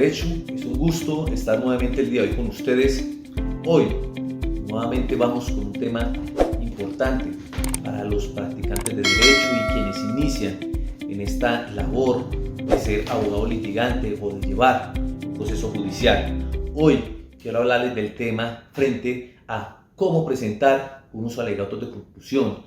Derecho, es un gusto estar nuevamente el día de hoy con ustedes. Hoy nuevamente vamos con un tema importante para los practicantes de Derecho y quienes inician en esta labor de ser abogado litigante o de llevar un proceso judicial. Hoy quiero hablarles del tema frente a cómo presentar unos alegatos de conclusión,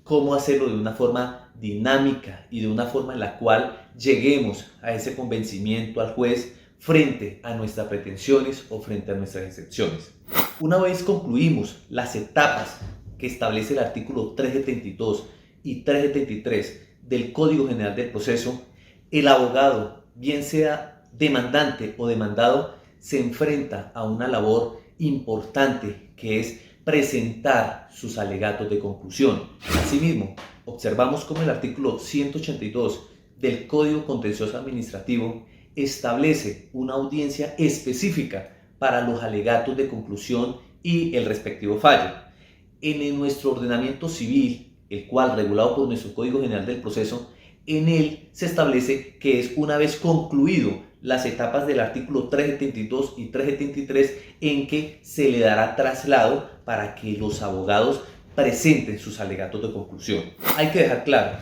cómo hacerlo de una forma dinámica y de una forma en la cual lleguemos a ese convencimiento al juez frente a nuestras pretensiones o frente a nuestras excepciones. Una vez concluimos las etapas que establece el artículo 372 y 373 del Código General del Proceso, el abogado, bien sea demandante o demandado, se enfrenta a una labor importante que es presentar sus alegatos de conclusión. Asimismo, observamos cómo el artículo 182 del Código Contencioso Administrativo establece una audiencia específica para los alegatos de conclusión y el respectivo fallo. En nuestro ordenamiento civil, el cual regulado por nuestro Código General del Proceso, en él se establece que es una vez concluido las etapas del artículo 372 y 373 en que se le dará traslado para que los abogados presenten sus alegatos de conclusión. Hay que dejar claro,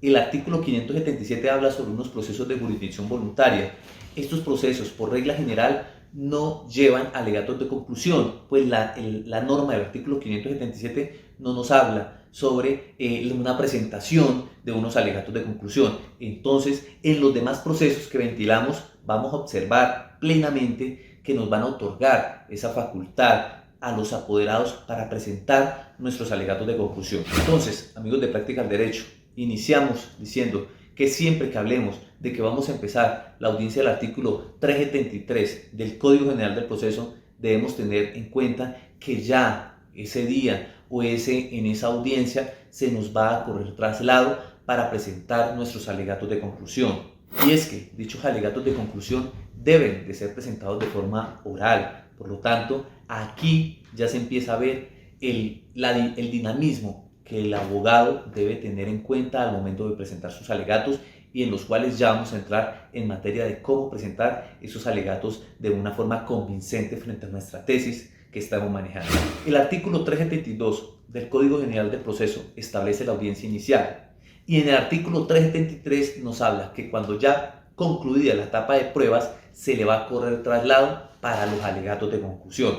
el artículo 577 habla sobre unos procesos de jurisdicción voluntaria. Estos procesos, por regla general, no llevan alegatos de conclusión, pues la norma del artículo 577 no nos habla sobre una presentación de unos alegatos de conclusión. Entonces, en los demás procesos que ventilamos, vamos a observar plenamente que nos van a otorgar esa facultad a los apoderados para presentar nuestros alegatos de conclusión. Entonces, amigos de Práctica del Derecho, iniciamos diciendo que siempre que hablemos de que vamos a empezar la audiencia del artículo 373 del Código General del Proceso, debemos tener en cuenta que ya ese día o en esa audiencia se nos va a correr traslado para presentar nuestros alegatos de conclusión. Y es que dichos alegatos de conclusión deben de ser presentados de forma oral. Por lo tanto, aquí ya se empieza a ver el dinamismo que el abogado debe tener en cuenta al momento de presentar sus alegatos, y en los cuales ya vamos a entrar en materia de cómo presentar esos alegatos de una forma convincente frente a nuestra tesis que estamos manejando. El artículo 372 del Código General del Proceso establece la audiencia inicial, y en el artículo 373 nos habla que cuando ya concluida la etapa de pruebas se le va a correr traslado para los alegatos de conclusión.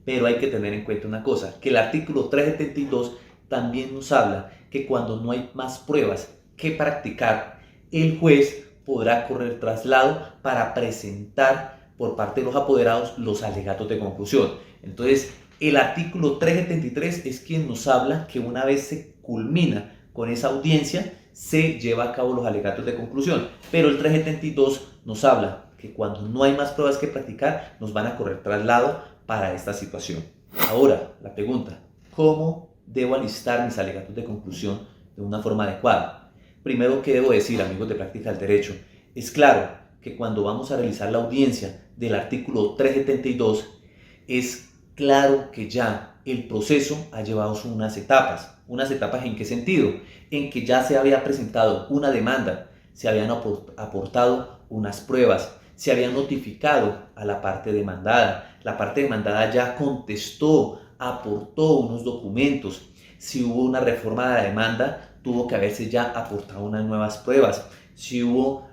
Pero hay que tener en cuenta una cosa, que el artículo 372 también nos habla que cuando no hay más pruebas que practicar, el juez podrá correr traslado para presentar por parte de los apoderados los alegatos de conclusión. Entonces, el artículo 373 es quien nos habla que una vez se culmina con esa audiencia, se lleva a cabo los alegatos de conclusión. Pero el 372 nos habla que cuando no hay más pruebas que practicar, nos van a correr traslado para esta situación. Ahora, la pregunta, ¿cómo debo alistar mis alegatos de conclusión de una forma adecuada? Primero, ¿qué debo decir, amigos de Práctica del Derecho? Es claro que cuando vamos a realizar la audiencia del artículo 372, es claro que ya el proceso ha llevado unas etapas. ¿Unas etapas en qué sentido? En que ya se había presentado una demanda, se habían aportado unas pruebas, se había notificado a la parte demandada. La parte demandada ya contestó, aportó unos documentos. Si hubo una reforma de la demanda, tuvo que haberse ya aportado unas nuevas pruebas. Si hubo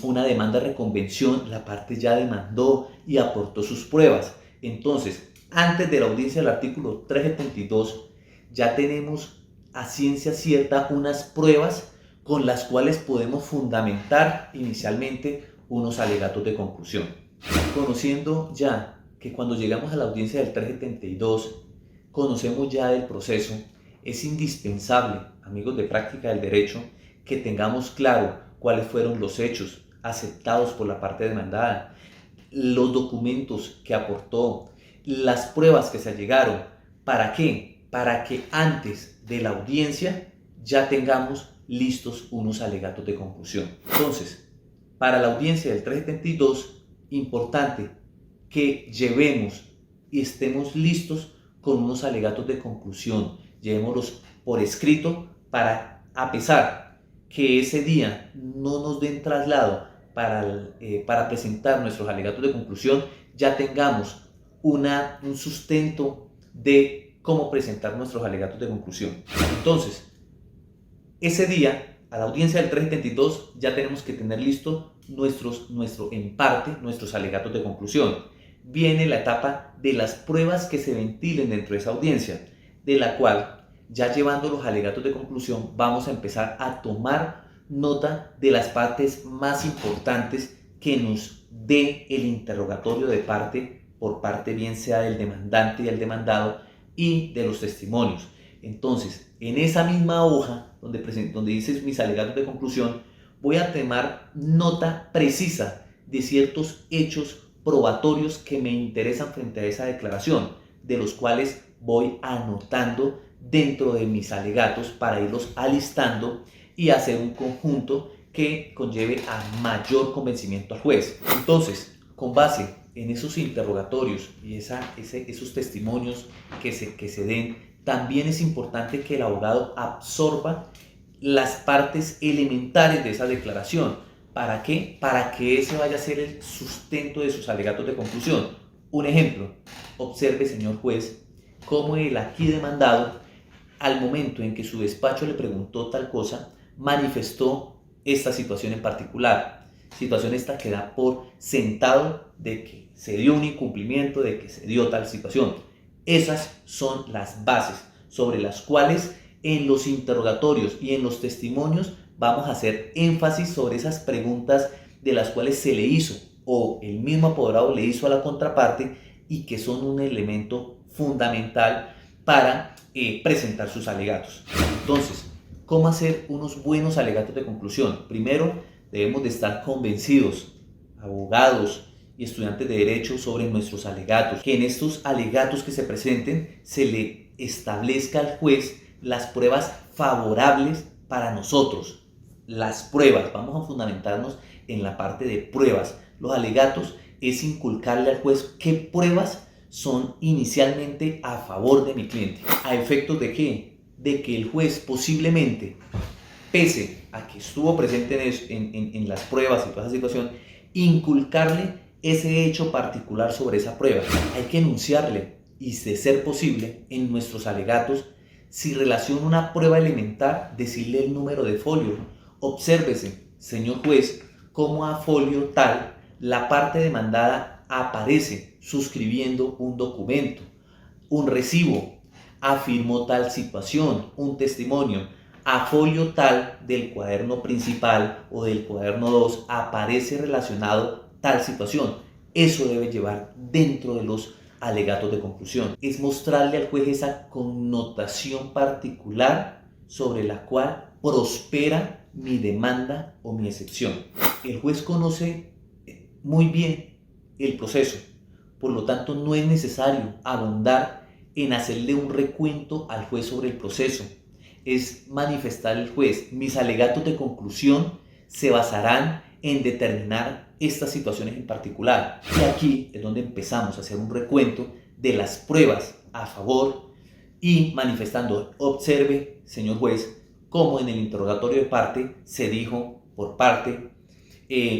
una demanda de reconvención, la parte ya demandó y aportó sus pruebas. Entonces, antes de la audiencia del artículo 372, ya tenemos a ciencia cierta unas pruebas con las cuales podemos fundamentar inicialmente unos alegatos de conclusión. Conociendo ya que cuando llegamos a la audiencia del 372, conocemos ya del proceso, es indispensable, amigos de Práctica del Derecho, que tengamos claro cuáles fueron los hechos aceptados por la parte demandada, los documentos que aportó, las pruebas que se allegaron. ¿Para qué? Para que antes de la audiencia ya tengamos listos unos alegatos de conclusión. Entonces, para la audiencia del 372, importante que llevemos y estemos listos con unos alegatos de conclusión. Llevémoslos por escrito para, a pesar que ese día no nos den traslado para presentar nuestros alegatos de conclusión ya tengamos un sustento de cómo presentar nuestros alegatos de conclusión. Entonces, ese día, a la audiencia del 372, ya tenemos que tener listo nuestros alegatos de conclusión. Viene la etapa de las pruebas que se ventilen dentro de esa audiencia, de la cual, ya llevando los alegatos de conclusión, vamos a empezar a tomar nota de las partes más importantes que nos dé el interrogatorio de parte por parte, bien sea del demandante y el demandado, y de los testimonios. Entonces, en esa misma hoja donde dice mis alegatos de conclusión, voy a tomar nota precisa de ciertos hechos probatorios que me interesan frente a esa declaración, de los cuales voy anotando dentro de mis alegatos para irlos alistando y hacer un conjunto que conlleve a mayor convencimiento al juez. Entonces, con base en esos interrogatorios y esos testimonios que se den, también es importante que el abogado absorba las partes elementales de esa declaración. ¿Para qué? Para que ese vaya a ser el sustento de sus alegatos de conclusión. Un ejemplo, observe, señor juez, cómo el aquí demandado, al momento en que su despacho le preguntó tal cosa, manifestó esta situación en particular. Situación esta que da por sentado de que se dio un incumplimiento, de que se dio tal situación. Esas son las bases sobre las cuales en los interrogatorios y en los testimonios vamos a hacer énfasis sobre esas preguntas de las cuales se le hizo o el mismo apoderado le hizo a la contraparte y que son un elemento fundamental para presentar sus alegatos. Entonces, ¿cómo hacer unos buenos alegatos de conclusión? Primero, debemos de estar convencidos, abogados y estudiantes de derecho, sobre nuestros alegatos, que en estos alegatos que se presenten se le establezca al juez las pruebas favorables para nosotros. Las pruebas, vamos a fundamentarnos en la parte de pruebas. Los alegatos es inculcarle al juez qué pruebas son inicialmente a favor de mi cliente. ¿A efectos de qué? De que el juez posiblemente, pese a que estuvo presente en las pruebas y toda esa situación, inculcarle ese hecho particular sobre esa prueba. Hay que enunciarle y, de ser posible, en nuestros alegatos, si relaciona una prueba elemental, decirle el número de folio. Obsérvese, señor juez, cómo a folio tal la parte demandada aparece suscribiendo un documento, un recibo, afirmó tal situación, un testimonio. A folio tal del cuaderno principal o del cuaderno 2 aparece relacionado tal situación. Eso debe llevar dentro de los alegatos de conclusión. Es mostrarle al juez esa connotación particular sobre la cual prospera mi demanda o mi excepción. El juez conoce muy bien el proceso, por lo tanto no es necesario abundar en hacerle un recuento al juez sobre el proceso. Es manifestar al juez, mis alegatos de conclusión se basarán en determinar estas situaciones en particular. Y aquí es donde empezamos a hacer un recuento de las pruebas a favor y manifestando, observe, señor juez, cómo en el interrogatorio de parte se dijo por parte,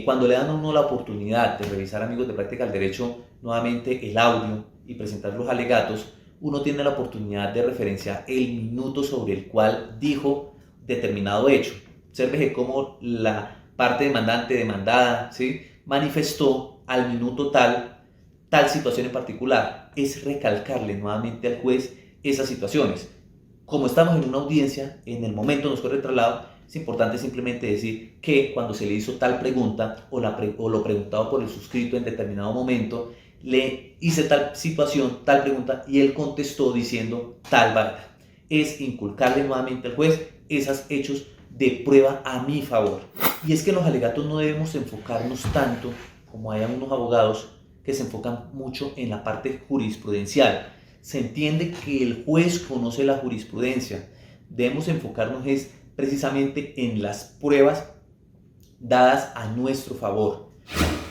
cuando le dan a uno la oportunidad de revisar, amigos de práctica del derecho, nuevamente el audio y presentar los alegatos, uno tiene la oportunidad de referenciar el minuto sobre el cual dijo determinado hecho. Observe cómo la parte demandante, demandada, ¿sí?, manifestó al minuto tal situación en particular. Es recalcarle nuevamente al juez esas situaciones. Como estamos en una audiencia, en el momento nos corre el traslado, es importante simplemente decir que cuando se le hizo tal pregunta o lo preguntado por el suscrito en determinado momento, le hice tal situación, tal pregunta, y él contestó diciendo tal verdad. Es inculcarle nuevamente al juez esos hechos de prueba a mi favor. Y es que en los alegatos no debemos enfocarnos tanto, como hay algunos abogados que se enfocan mucho en la parte jurisprudencial. Se entiende que el juez conoce la jurisprudencia. Debemos enfocarnos precisamente en las pruebas dadas a nuestro favor,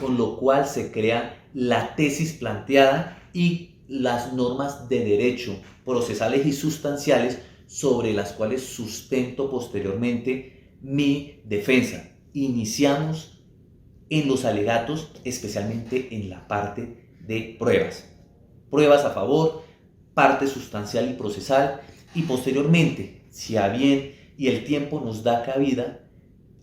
con lo cual se crea la tesis planteada y las normas de derecho procesales y sustanciales sobre las cuales sustento posteriormente mi defensa. Iniciamos en los alegatos, especialmente en la parte de pruebas. Pruebas a favor, parte sustancial y procesal, y posteriormente, si a bien y el tiempo nos da cabida,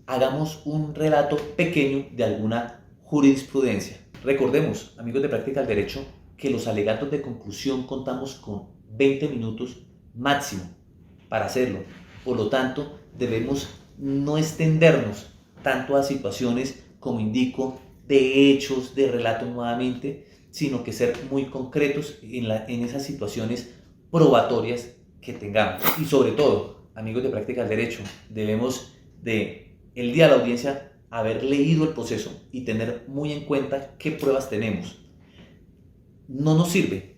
hagamos un relato pequeño de alguna jurisprudencia. Recordemos, amigos de Práctica del Derecho, que los alegatos de conclusión contamos con 20 minutos máximo para hacerlo. Por lo tanto, debemos no extendernos tanto a situaciones, como indico, de hechos, de relato nuevamente, sino que ser muy concretos en esas situaciones probatorias que tengamos. Y sobre todo, amigos de Práctica del Derecho, debemos el día de la audiencia haber leído el proceso y tener muy en cuenta qué pruebas tenemos. No nos sirve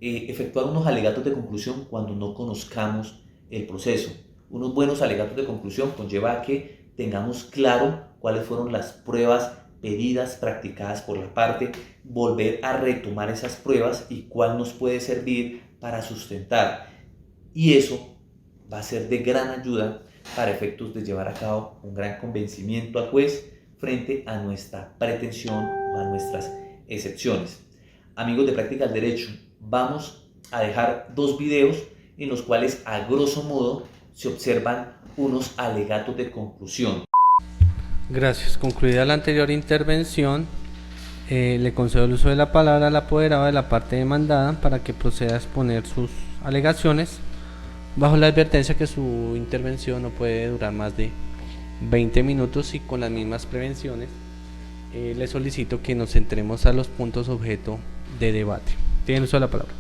efectuar unos alegatos de conclusión cuando no conozcamos el proceso. Unos buenos alegatos de conclusión conlleva a que tengamos claro cuáles fueron las pruebas pedidas, practicadas por la parte, volver a retomar esas pruebas y cuál nos puede servir para sustentar. Y eso va a ser de gran ayuda para efectos de llevar a cabo un gran convencimiento al juez frente a nuestra pretensión o a nuestras excepciones. Amigos de Práctica del Derecho, vamos a dejar 2 videos en los cuales a grosso modo se observan unos alegatos de conclusión. Gracias. Concluida la anterior intervención, le concedo el uso de la palabra al apoderado de la parte demandada para que proceda a exponer sus alegaciones, bajo la advertencia que su intervención no puede durar más de 20 minutos y con las mismas prevenciones. Le solicito que nos centremos a los puntos objeto de debate. Tiene el uso de la palabra.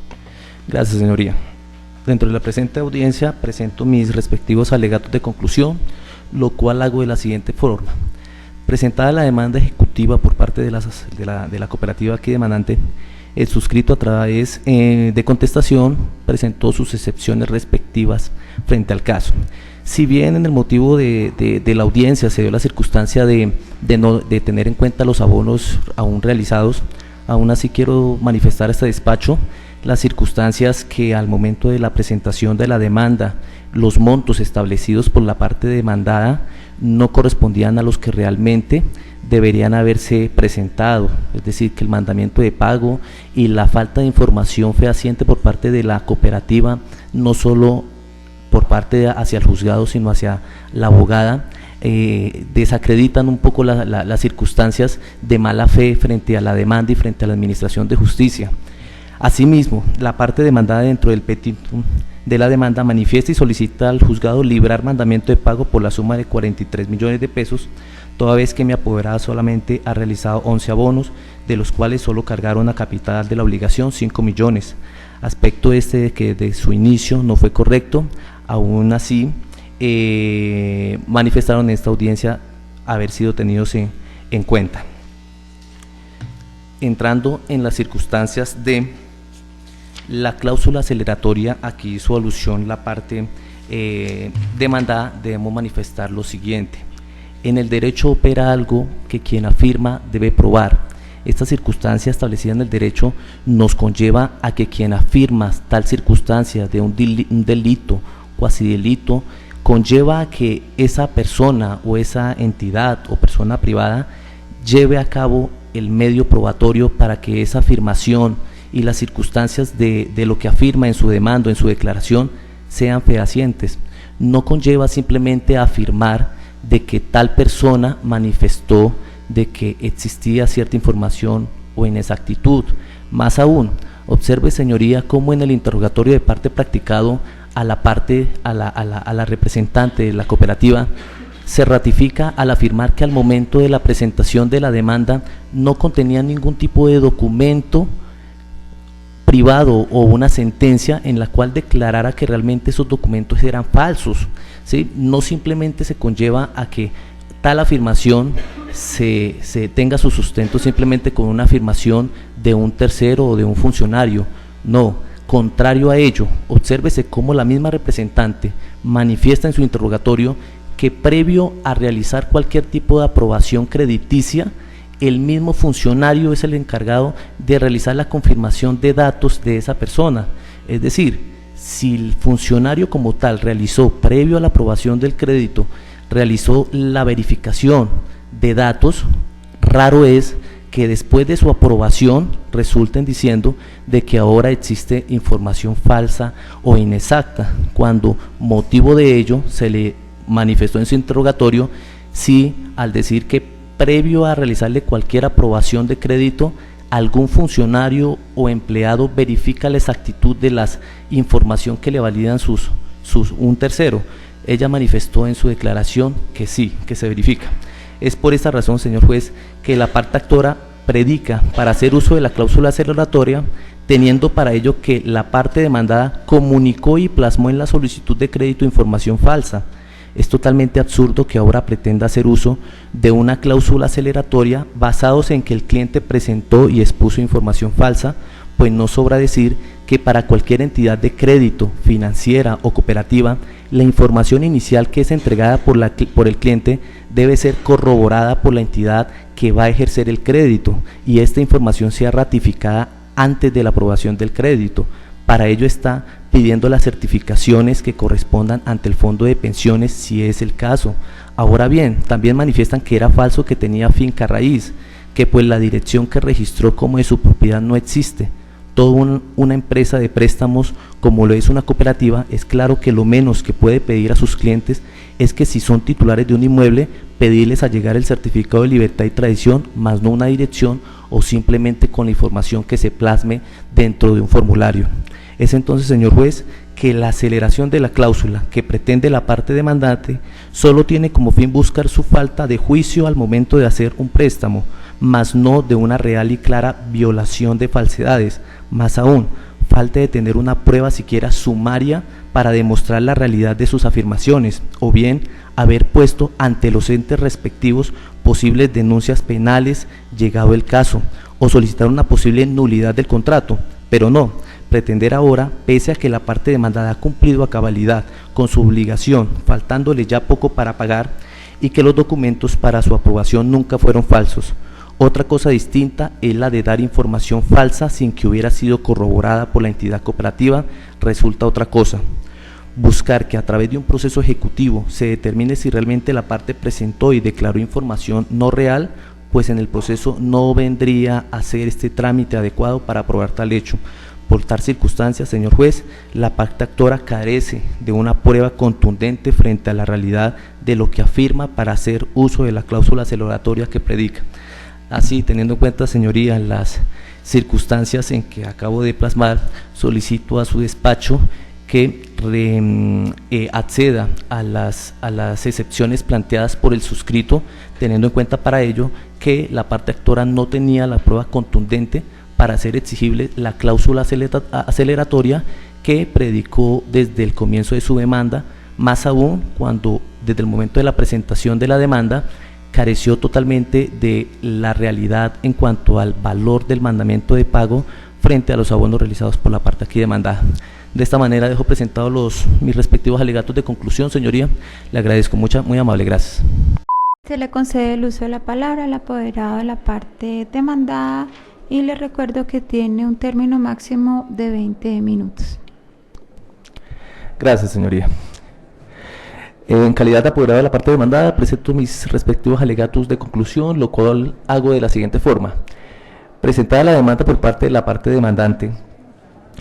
Gracias, señoría. Dentro de la presente audiencia presento mis respectivos alegatos de conclusión, lo cual hago de la siguiente forma. Presentada la demanda ejecutiva por parte de la cooperativa aquí demandante, el suscrito a través de contestación presentó sus excepciones respectivas frente al caso. Si bien en el motivo de la audiencia se dio la circunstancia de tener en cuenta los abonos aún realizados, aún así quiero manifestar este despacho las circunstancias que al momento de la presentación de la demanda, los montos establecidos por la parte demandada no correspondían a los que realmente deberían haberse presentado, es decir, que el mandamiento de pago y la falta de información fehaciente por parte de la cooperativa, no solo por parte hacia el juzgado, sino hacia la abogada, desacreditan un poco las circunstancias de mala fe frente a la demanda y frente a la administración de justicia. Asimismo, la parte demandada dentro del petitum de la demanda manifiesta y solicita al juzgado librar mandamiento de pago por la suma de 43 millones de pesos, toda vez que mi apoderada solamente ha realizado 11 abonos, de los cuales solo cargaron a capital de la obligación 5 millones. Aspecto de que de su inicio no fue correcto, aún así manifestaron en esta audiencia haber sido tenidos en cuenta. Entrando en las circunstancias de la cláusula aceleratoria, aquí hizo alusión la parte demandada, debemos manifestar lo siguiente. En el derecho opera algo que quien afirma debe probar. Esta circunstancia establecida en el derecho nos conlleva a que quien afirma tal circunstancia de un delito, cuasi delito, conlleva a que esa persona o esa entidad o persona privada lleve a cabo el medio probatorio para que esa afirmación y las circunstancias de lo que afirma en su demanda, en su declaración, sean fehacientes. No conlleva simplemente a afirmar de que tal persona manifestó de que existía cierta información o inexactitud. Más aún, observe, señoría, cómo en el interrogatorio de parte practicado a la representante de la cooperativa se ratifica al afirmar que al momento de la presentación de la demanda no contenía ningún tipo de documento privado o una sentencia en la cual declarara que realmente esos documentos eran falsos, ¿sí? No simplemente se conlleva a que tal afirmación se tenga su sustento simplemente con una afirmación de un tercero o de un funcionario, no, contrario a ello, obsérvese cómo la misma representante manifiesta en su interrogatorio que previo a realizar cualquier tipo de aprobación crediticia, el mismo funcionario es el encargado de realizar la confirmación de datos de esa persona. Es decir, si el funcionario como tal realizó, previo a la aprobación del crédito, realizó la verificación de datos, Raro es que después de su aprobación resulten diciendo de que ahora existe información falsa o inexacta, cuando motivo de ello se le manifestó en su interrogatorio si al decir que previo a realizarle cualquier aprobación de crédito, algún funcionario o empleado verifica la exactitud de la información que le validan un tercero. Ella manifestó en su declaración que sí, que se verifica. Es por esta razón, señor juez, que la parte actora predica para hacer uso de la cláusula aceleratoria, teniendo para ello que la parte demandada comunicó y plasmó en la solicitud de crédito información falsa. Es totalmente absurdo que ahora pretenda hacer uso de una cláusula aceleratoria basados en que el cliente presentó y expuso información falsa, pues no sobra decir que para cualquier entidad de crédito, financiera o cooperativa, la información inicial que es entregada por el cliente debe ser corroborada por la entidad que va a ejercer el crédito y esta información sea ratificada antes de la aprobación del crédito. Para ello está pidiendo las certificaciones que correspondan ante el fondo de pensiones si es el caso. Ahora bien, también manifiestan que era falso que tenía finca raíz, que pues la dirección que registró como de su propiedad no existe. Toda una empresa de préstamos como lo es una cooperativa, es claro que lo menos que puede pedir a sus clientes es que si son titulares de un inmueble, pedirles a llegar el certificado de libertad y tradición, más no una dirección o simplemente con la información que se plasme dentro de un formulario. Es entonces, señor juez, que la aceleración de la cláusula que pretende la parte demandante solo tiene como fin buscar su falta de juicio al momento de hacer un préstamo, mas no de una real y clara violación de falsedades. Más aún, falta de tener una prueba siquiera sumaria para demostrar la realidad de sus afirmaciones, o bien haber puesto ante los entes respectivos posibles denuncias penales llegado el caso, o solicitar una posible nulidad del contrato, pero no, pretender ahora, pese a que la parte demandada ha cumplido a cabalidad con su obligación, faltándole ya poco para pagar, y que los documentos para su aprobación nunca fueron falsos. Otra cosa distinta es la de dar información falsa sin que hubiera sido corroborada por la entidad cooperativa, resulta otra cosa. Buscar que a través de un proceso ejecutivo se determine si realmente la parte presentó y declaró información no real, pues en el proceso no vendría a ser este trámite adecuado para aprobar tal hecho. Por tal circunstancia, señor juez, la parte actora carece de una prueba contundente frente a la realidad de lo que afirma para hacer uso de la cláusula aceleratoria que predica. Así, teniendo en cuenta, señoría, las circunstancias en que acabo de plasmar, solicito a su despacho que acceda a las excepciones planteadas por el suscrito, teniendo en cuenta para ello que la parte actora no tenía la prueba contundente para hacer exigible la cláusula aceleratoria que predicó desde el comienzo de su demanda, más aún cuando desde el momento de la presentación de la demanda careció totalmente de la realidad en cuanto al valor del mandamiento de pago frente a los abonos realizados por la parte aquí demandada. De esta manera dejo presentados mis respectivos alegatos de conclusión, señoría. Le agradezco mucho, muy amable, gracias. Se le concede el uso de la palabra al apoderado de la parte demandada y le recuerdo que tiene un término máximo de 20 minutos. Gracias, señoría. En calidad de apoderado de la parte demandada, presento mis respectivos alegatos de conclusión, lo cual hago de la siguiente forma. Presentada la demanda por parte de la parte demandante,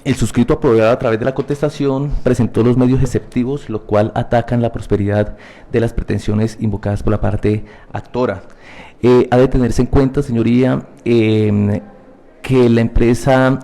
el suscrito apoderado a través de la contestación presentó los medios exceptivos, lo cual atacan la prosperidad de las pretensiones invocadas por la parte actora. Ha de tenerse en cuenta, señoría, que la empresa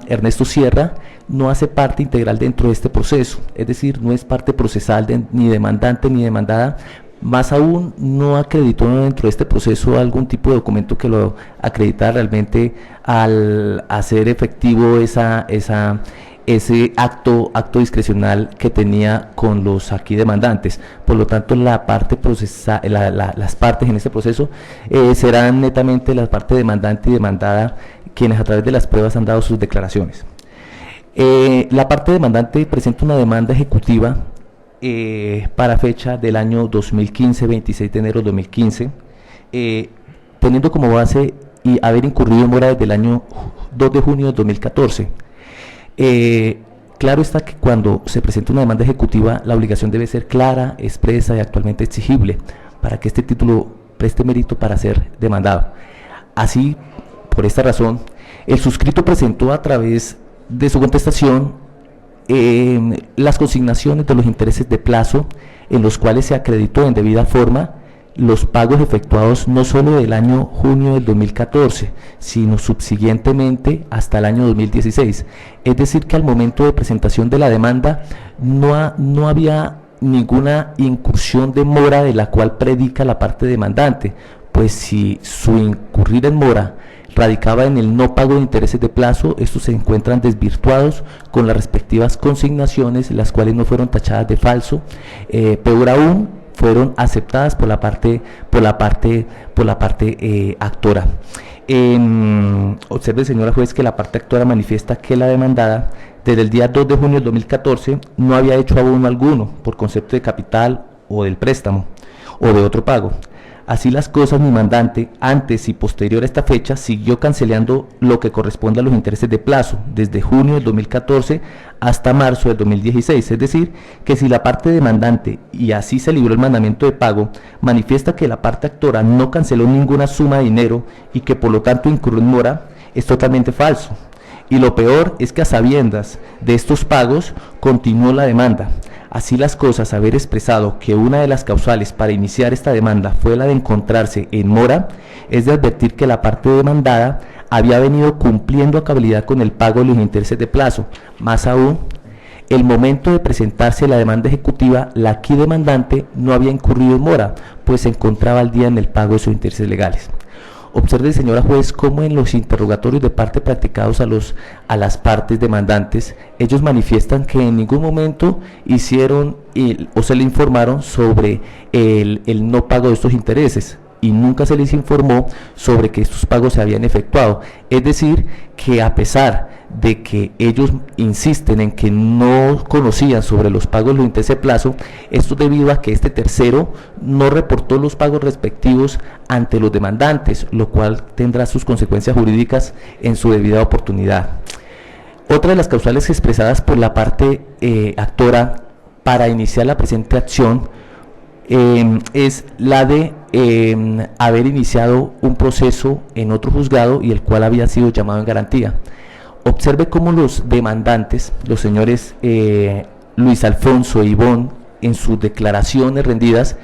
Ernesto Sierra no hace parte integral dentro de este proceso, es decir, no es parte procesal ni demandante ni demandada, más aún no acreditó dentro de este proceso algún tipo de documento que lo acreditara realmente al hacer efectivo ese acto discrecional que tenía con los aquí demandantes. Por lo tanto, la parte las partes en este proceso serán netamente la parte demandante y demandada quienes a través de las pruebas han dado sus declaraciones. La parte demandante presenta una demanda ejecutiva para fecha del año 2015, 26 de enero de 2015, teniendo como base y haber incurrido en mora desde el año 2 de junio de 2014. Claro está que cuando se presenta una demanda ejecutiva, la obligación debe ser clara, expresa y actualmente exigible. Para que este título preste mérito para ser demandado. Así, por esta razón, el suscrito presentó a través de su contestación las consignaciones de los intereses de plazo en los cuales se acreditó en debida forma los pagos efectuados no solo del año junio del 2014, sino subsiguientemente hasta el año 2016. Es decir, que al momento de presentación de la demanda no había ninguna incursión de mora de la cual predica la parte demandante, pues si su incurrir en mora radicaba en el no pago de intereses de plazo, estos se encuentran desvirtuados con las respectivas consignaciones, las cuales no fueron tachadas de falso, peor aún, fueron aceptadas por la parte actora. Observe, señora juez, que la parte actora manifiesta que la demandada desde el día 2 de junio del 2014 no había hecho abono alguno por concepto de capital o del préstamo o de otro pago. Así las cosas, mi mandante, antes y posterior a esta fecha, siguió cancelando lo que corresponde a los intereses de plazo, desde junio del 2014 hasta marzo del 2016. Es decir, que si la parte demandante, y así se libró el mandamiento de pago, manifiesta que la parte actora no canceló ninguna suma de dinero y que por lo tanto incurrió en mora, es totalmente falso. Y lo peor es que a sabiendas de estos pagos, continuó la demanda. Así las cosas, haber expresado que una de las causales para iniciar esta demanda fue la de encontrarse en mora, es de advertir que la parte demandada había venido cumpliendo a cabalidad con el pago de los intereses de plazo. Más aún, el momento de presentarse la demanda ejecutiva, la aquí demandante no había incurrido en mora, pues se encontraba al día en el pago de sus intereses legales. Observe, señora juez, cómo en los interrogatorios de parte practicados a las partes demandantes, ellos manifiestan que en ningún momento hicieron o se le informaron sobre el no pago de estos intereses, y nunca se les informó sobre que estos pagos se habían efectuado. Es decir, que a pesar de que ellos insisten en que no conocían sobre los pagos de los intereses de plazo, esto debido a que este tercero no reportó los pagos respectivos ante los demandantes, lo cual tendrá sus consecuencias jurídicas en su debida oportunidad. Otra de las causales expresadas por la parte actora para iniciar la presente acción es la de haber iniciado un proceso en otro juzgado y el cual había sido llamado en garantía. Observe cómo los demandantes, los señores Luis Alfonso e Ivonne, en sus declaraciones rendidas,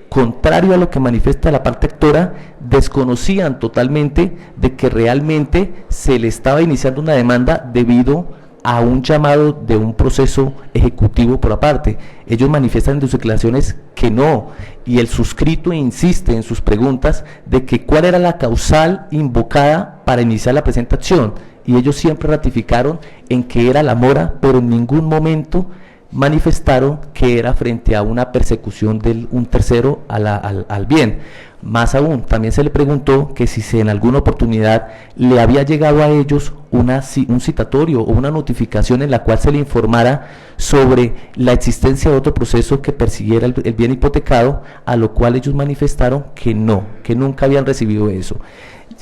contrario a lo que manifiesta la parte actora, desconocían totalmente de que realmente se le estaba iniciando una demanda debido a un llamado de un proceso ejecutivo por aparte. Ellos manifiestan en sus declaraciones que no, y el suscrito insiste en sus preguntas de que cuál era la causal invocada para iniciar la presente acción, y ellos siempre ratificaron en que era la mora, pero en ningún momento manifestaron que era frente a una persecución de un tercero al bien. Más aún, también se le preguntó que si en alguna oportunidad le había llegado a ellos un citatorio o una notificación en la cual se le informara sobre la existencia de otro proceso que persiguiera el bien hipotecado, a lo cual ellos manifestaron que no, que nunca habían recibido eso.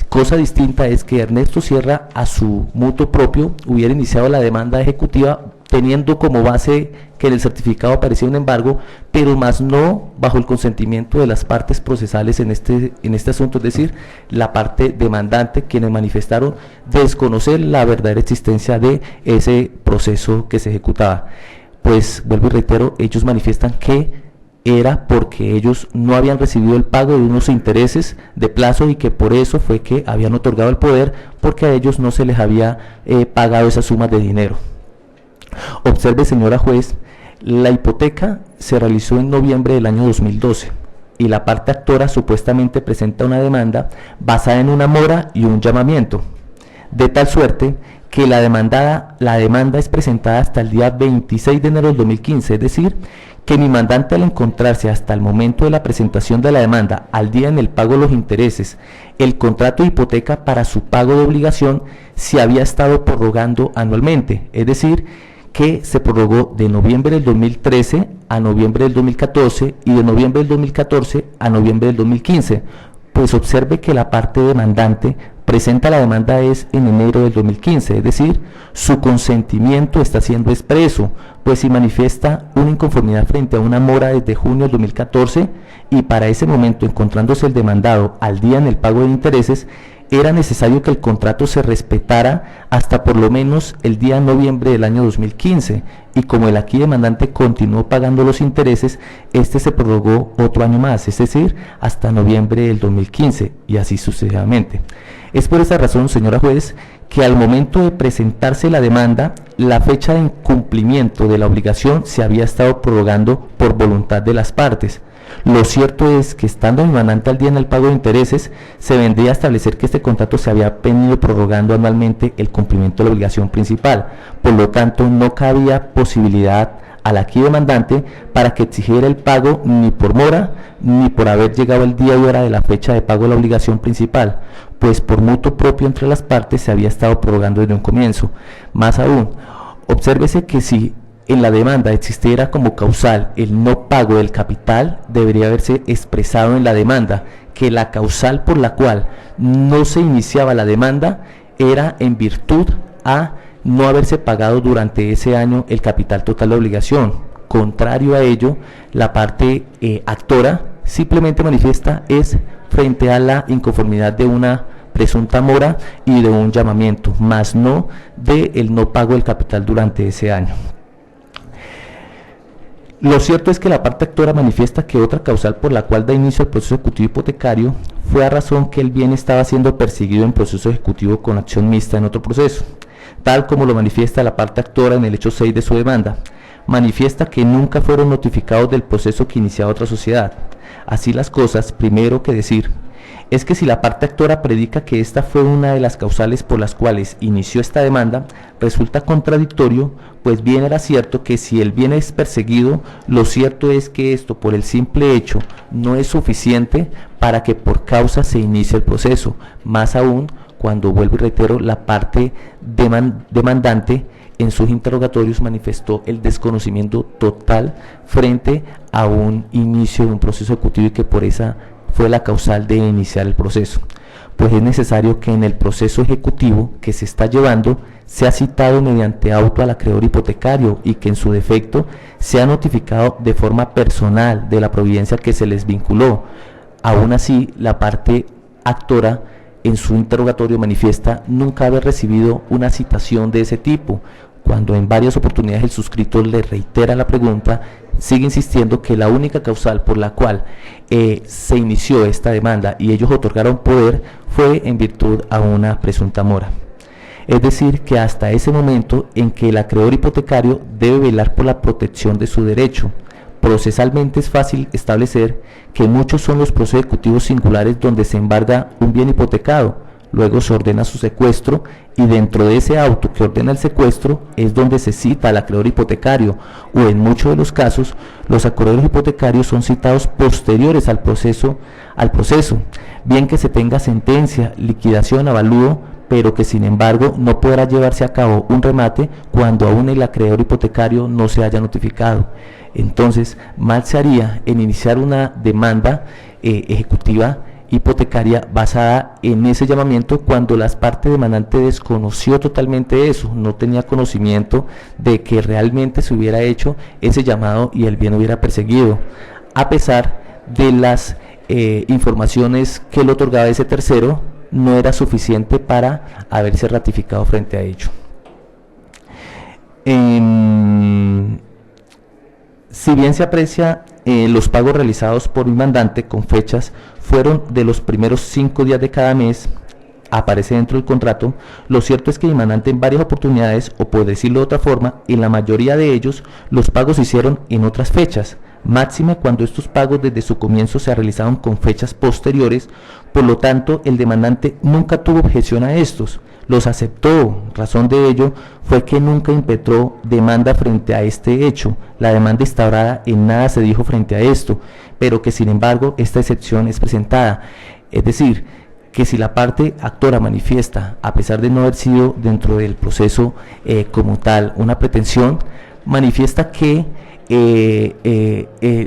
Cosa distinta es que Ernesto Sierra, a su mutuo propio, hubiera iniciado la demanda ejecutiva teniendo como base que en el certificado aparecía un embargo, pero más no bajo el consentimiento de las partes procesales en este asunto, es decir, la parte demandante, quienes manifestaron desconocer la verdadera existencia de ese proceso que se ejecutaba. Pues, vuelvo y reitero, ellos manifiestan que era porque ellos no habían recibido el pago de unos intereses de plazo y que por eso fue que habían otorgado el poder, porque a ellos no se les había pagado esas sumas de dinero. Observe, señora juez, la hipoteca se realizó en noviembre del año 2012 y la parte actora supuestamente presenta una demanda basada en una mora y un llamamiento, de tal suerte que la demanda es presentada hasta el día 26 de enero del 2015, es decir, que mi mandante, al encontrarse hasta el momento de la presentación de la demanda al día en el pago de los intereses, el contrato de hipoteca para su pago de obligación se había estado prorrogando anualmente, es decir, que se prorrogó de noviembre del 2013 a noviembre del 2014 y de noviembre del 2014 a noviembre del 2015. Pues observe que la parte demandante presenta la demanda es en enero del 2015, es decir, su consentimiento está siendo expreso, pues si manifiesta una inconformidad frente a una mora desde junio del 2014 y para ese momento, encontrándose el demandado al día en el pago de intereses, era necesario que el contrato se respetara hasta por lo menos el día de noviembre del año 2015, y como el aquí demandante continuó pagando los intereses, este se prorrogó otro año más, es decir, hasta noviembre del 2015, y así sucesivamente. Es por esa razón, señora juez, que al momento de presentarse la demanda, la fecha de incumplimiento de la obligación se había estado prorrogando por voluntad de las partes. Lo cierto es que estando el demandante al día en el pago de intereses, se vendría a establecer que este contrato se había venido prorrogando anualmente el cumplimiento de la obligación principal, por lo tanto no cabía posibilidad al aquí demandante para que exigiera el pago ni por mora ni por haber llegado el día y hora de la fecha de pago de la obligación principal, pues por mutuo propio entre las partes se había estado prorrogando desde un comienzo. Más aún, obsérvese que si en la demanda existiera como causal el no pago del capital, debería haberse expresado en la demanda que la causal por la cual no se iniciaba la demanda era en virtud a no haberse pagado durante ese año el capital total de obligación. Contrario a ello, la parte actora simplemente manifiesta es frente a la inconformidad de una presunta mora y de un llamamiento, más no de el no pago del capital durante ese año. Lo cierto es que la parte actora manifiesta que otra causal por la cual da inicio al proceso ejecutivo hipotecario fue a razón que el bien estaba siendo perseguido en proceso ejecutivo con acción mixta en otro proceso, tal como lo manifiesta la parte actora en el hecho 6 de su demanda. Manifiesta que nunca fueron notificados del proceso que iniciaba otra sociedad. Así las cosas, primero que decir es que si la parte actora predica que esta fue una de las causales por las cuales inició esta demanda, resulta contradictorio, pues bien era cierto que si el bien es perseguido, lo cierto es que esto por el simple hecho no es suficiente para que por causa se inicie el proceso, más aún cuando, vuelvo y reitero, la parte demandante en sus interrogatorios manifestó el desconocimiento total frente a un inicio de un proceso ejecutivo y que por esa fue la causal de iniciar el proceso, pues es necesario que en el proceso ejecutivo que se está llevando sea citado mediante auto al acreedor hipotecario y que en su defecto sea notificado de forma personal de la providencia que se les vinculó. Aún así, la parte actora en su interrogatorio manifiesta nunca haber recibido una citación de ese tipo, cuando en varias oportunidades el suscrito le reitera la pregunta, sigue insistiendo que la única causal por la cual se inició esta demanda y ellos otorgaron poder fue en virtud a una presunta mora. Es decir, que hasta ese momento en que el acreedor hipotecario debe velar por la protección de su derecho. Procesalmente es fácil establecer que muchos son los procesos ejecutivos singulares donde se embarga un bien hipotecado, luego se ordena su secuestro y dentro de ese auto que ordena el secuestro es donde se cita al acreedor hipotecario, o en muchos de los casos los acreedores hipotecarios son citados posteriores al proceso, bien que se tenga sentencia, liquidación, avalúo, pero que sin embargo no podrá llevarse a cabo un remate cuando aún el acreedor hipotecario no se haya notificado. Entonces, mal se haría en iniciar una demanda ejecutiva hipotecaria basada en ese llamamiento cuando las partes demandantes desconoció totalmente eso, no tenía conocimiento de que realmente se hubiera hecho ese llamado y el bien hubiera perseguido, a pesar de las informaciones que le otorgaba ese tercero, no era suficiente para haberse ratificado frente a ello. Si bien se aprecia los pagos realizados por el mandante con fechas fueron de los primeros 5 días de cada mes, aparece dentro del contrato, lo cierto es que el mandante en varias oportunidades, o por decirlo de otra forma, en la mayoría de ellos, los pagos se hicieron en otras fechas, máxime cuando estos pagos desde su comienzo se realizaron con fechas posteriores, por lo tanto el demandante nunca tuvo objeción a estos, los aceptó. Razón de ello fue que nunca impetró demanda frente a este hecho. La demanda instaurada en nada se dijo frente a esto, pero que sin embargo esta excepción es presentada. Es decir, que si la parte actora manifiesta, a pesar de no haber sido dentro del proceso como tal una pretensión, manifiesta que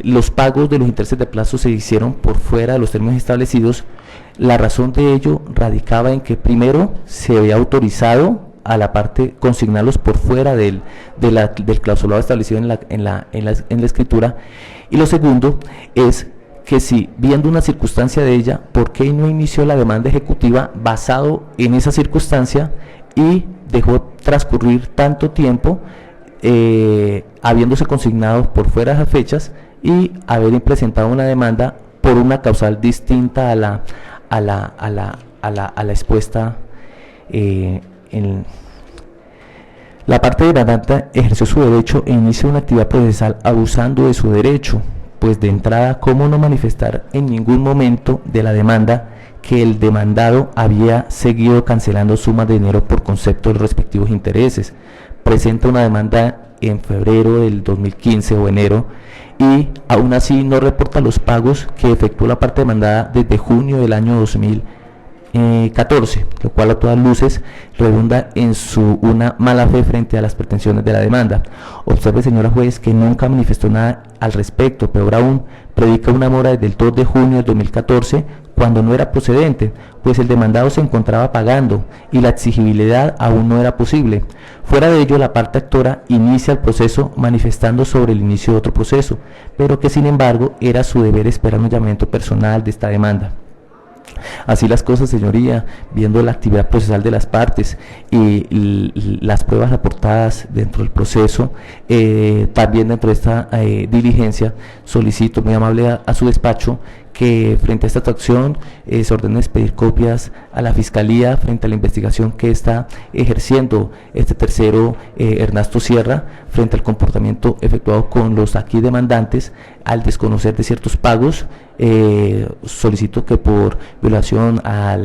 los pagos de los intereses de plazo se hicieron por fuera de los términos establecidos. La razón de ello radicaba en que primero se había autorizado a la parte consignarlos por fuera del clausulado establecido en la escritura, y lo segundo es que si, viendo una circunstancia de ella, ¿por qué no inició la demanda ejecutiva basado en esa circunstancia y dejó transcurrir tanto tiempo habiéndose consignado por fuera de las fechas y haber presentado una demanda por una causal distinta a la expuesta la parte demandante ejerció su derecho e inició una actividad procesal abusando de su derecho, pues de entrada, ¿cómo no manifestar en ningún momento de la demanda que el demandado había seguido cancelando sumas de dinero por concepto de los respectivos intereses? Presenta una demanda en febrero del 2015 o enero y aún así no reporta los pagos que efectuó la parte demandada desde junio del año 2014, lo cual a todas luces redunda en una mala fe frente a las pretensiones de la demanda. Observe, señora juez, que nunca manifestó nada al respecto, peor aún, predica una mora desde el 2 de junio del 2014 cuando no era procedente, pues el demandado se encontraba pagando y la exigibilidad aún no era posible. Fuera de ello, la parte actora inicia el proceso manifestando sobre el inicio de otro proceso, pero que sin embargo era su deber esperar un llamamiento personal de esta demanda. Así las cosas, señoría, viendo la actividad procesal de las partes y las pruebas aportadas dentro del proceso, también dentro de esta diligencia, solicito muy amable a su despacho que frente a esta acción se ordene expedir copias a la Fiscalía frente a la investigación que está ejerciendo este tercero, Ernesto Sierra, frente al comportamiento efectuado con los aquí demandantes al desconocer de ciertos pagos. Solicito que por violación a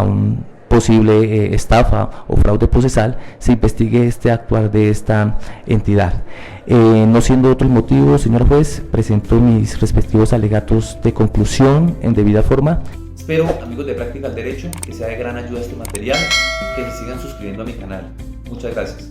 un posible estafa o fraude procesal se investigue este actuar de esta entidad. No siendo otros motivos, señor juez, presento mis respectivos alegatos de conclusión en debida forma. Espero, amigos de Práctica al Derecho, que sea de gran ayuda este material, que se sigan suscribiendo a mi canal. Muchas gracias.